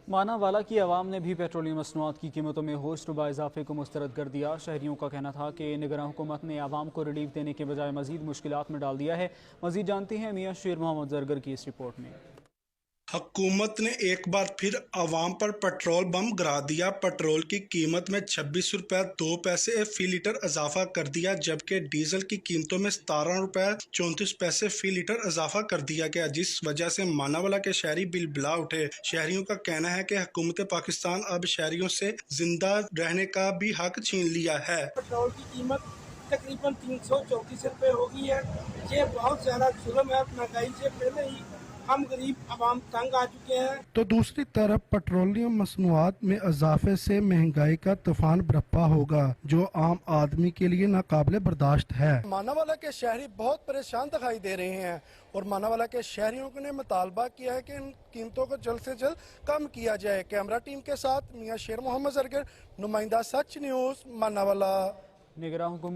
مانا والا کی عوام نے بھی پیٹرولیم مصنوعات کی قیمتوں میں ہوش ربا اضافے کو مسترد کر دیا۔ شہریوں کا کہنا تھا کہ نگراں حکومت نے عوام کو ریلیف دینے کے بجائے مزید مشکلات میں ڈال دیا ہے۔ مزید جانتے ہیں میاں شیر محمد زرگر کی اس رپورٹ میں۔ حکومت نے ایک بار پھر عوام پر پیٹرول بم گرا دیا۔ پیٹرول کی قیمت میں 26 روپے 2 پیسے فی لیٹر اضافہ کر دیا، جبکہ ڈیزل کی قیمتوں میں 17 روپے 34 پیسے فی لیٹر اضافہ کر دیا گیا، جس وجہ سے ماناوالا کے شہری بل بلا اٹھے۔ شہریوں کا کہنا ہے کہ حکومت پاکستان اب شہریوں سے زندہ رہنے کا بھی حق چھین لیا ہے۔ پیٹرول کی قیمت تقریباً 334 روپے ہو گئی ہے۔ یہ بہت زیادہ ظلم ہے۔ مہنگائی سے پہلے ہی ہم غریب عوام تنگ آ چکے ہیں۔ تو دوسری طرف پیٹرولیم مصنوعات میں اضافے سے مہنگائی کا طوفان برپا ہوگا، جو عام آدمی کے لیے ناقابل برداشت ہے۔ ماناوالا کے شہری بہت پریشان دکھائی دے رہے ہیں اور ماناوالا کے شہریوں نے مطالبہ کیا ہے کہ ان قیمتوں کو جلد سے جلد کم کیا جائے۔ کیمرہ ٹیم کے ساتھ میاں شیر محمد زرگر، نمائندہ سچ نیوز، ماناوالا۔ نگراں حکومت